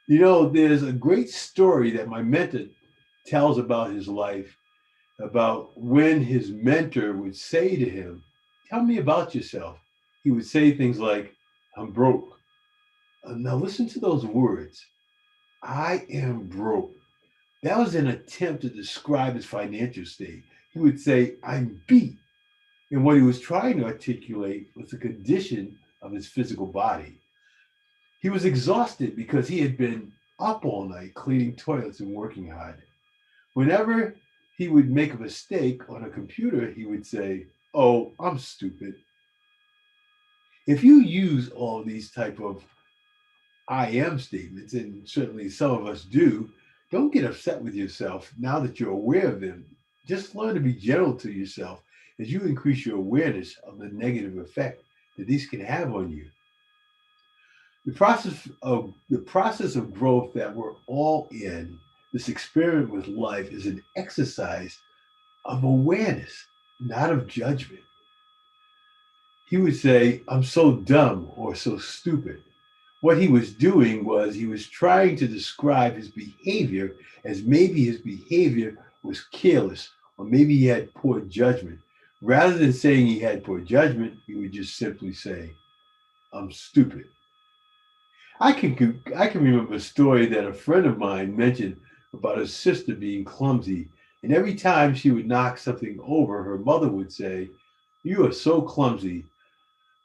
You know, there's a great story that my mentor tells about his life, about when his mentor would say to him, "Tell me about yourself." He would say things like, "I'm broke." Now, listen to those words: "I am broke." That was an attempt to describe his financial state. He would say, "I'm beat." And what he was trying to articulate was the condition of his physical body. He was exhausted because he had been up all night cleaning toilets and working hard. Whenever he would make a mistake on a computer, he would say, "Oh, I'm stupid." If you use all these type of "I am" statements, and certainly some of us do, don't get upset with yourself now that you're aware of them. Just learn to be gentle to yourself as you increase your awareness of the negative effect that these can have on you. The process of growth that we're all in, this experiment with life, is an exercise of awareness, not of judgment. He would say, "I'm so dumb" or "so stupid." What he was doing was he was trying to describe his behavior as maybe his behavior was careless, or maybe he had poor judgment. Rather than saying he had poor judgment, he would just simply say, "I'm stupid." I can remember a story that a friend of mine mentioned about his sister being clumsy, and every time she would knock something over, her mother would say, "You are so clumsy."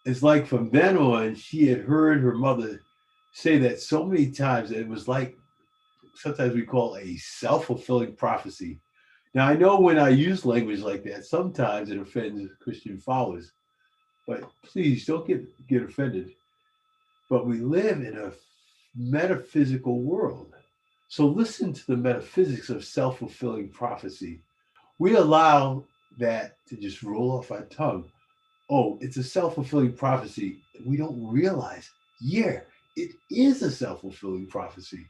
It's like from then on, she had heard her mother say that so many times that it was like sometimes we call a self-fulfilling prophecy. Now, I know when I use language like that, sometimes it offends Christian followers, but please don't get offended. But we live in a metaphysical world. So listen to the metaphysics of self-fulfilling prophecy. We allow that to just roll off our tongue. Oh, it's a self-fulfilling prophecy. We don't realize, yeah, it is a self-fulfilling prophecy.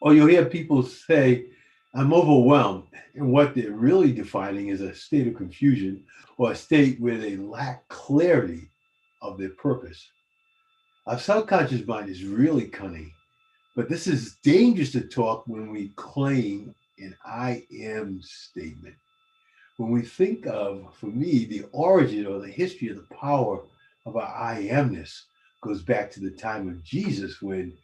Or you'll hear people say, "I'm overwhelmed." And what they're really defining is a state of confusion, or a state where they lack clarity of their purpose. Our subconscious mind is really cunning, but this is dangerous to talk when we claim an "I am" statement. When we think of, for me, the origin or the history of the power of our "I amness" goes back to the time of Jesus, when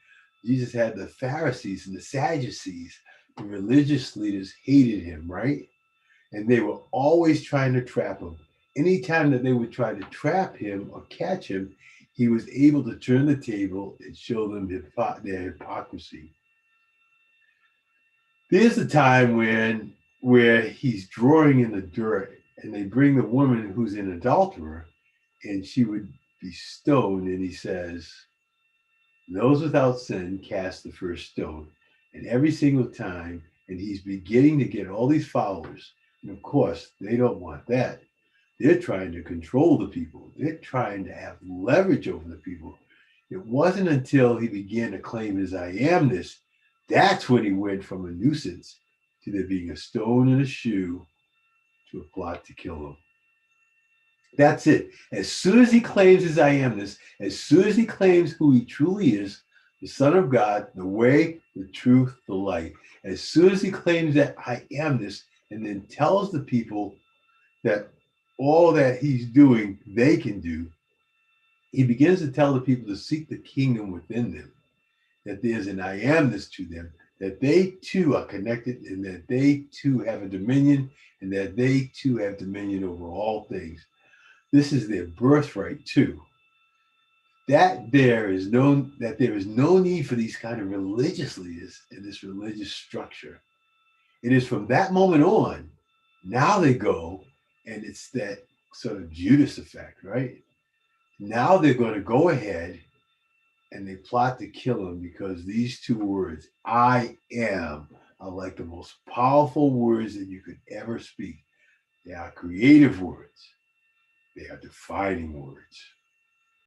Jesus had the Pharisees and the Sadducees. The religious leaders hated him, right? And they were always trying to trap him. Anytime that they would try to trap him or catch him, he was able to turn the table and show them their hypocrisy. There's a time where he's drawing in the dirt, and they bring the woman who's an adulterer, and she would be stoned, and he says, "Those without sin cast the first stone." And every single time, and he's beginning to get all these followers. And of course, they don't want that. They're trying to control the people. They're trying to have leverage over the people. It wasn't until he began to claim his "I amness" that's when he went from a nuisance to there being a stone in a shoe to a plot to kill him. That's it. As soon as he claims his "I amness," as soon as he claims who he truly is, the Son of God, the way, the truth, the light, as soon as he claims that "I amness" and then tells the people that all that he's doing, they can do, he begins to tell the people to seek the kingdom within them, that there's an "I amness" to them, that they too are connected, and that they too have a dominion, and that they too have dominion over all things. This is their birthright too. That there is no need for these kind of religious leaders in this religious structure. It is from that moment on, now they go, and it's that sort of Judas effect, right? Now they're going to go ahead and they plot to kill him because these two words, "I am," are like the most powerful words that you could ever speak. They are creative words, they are defining words.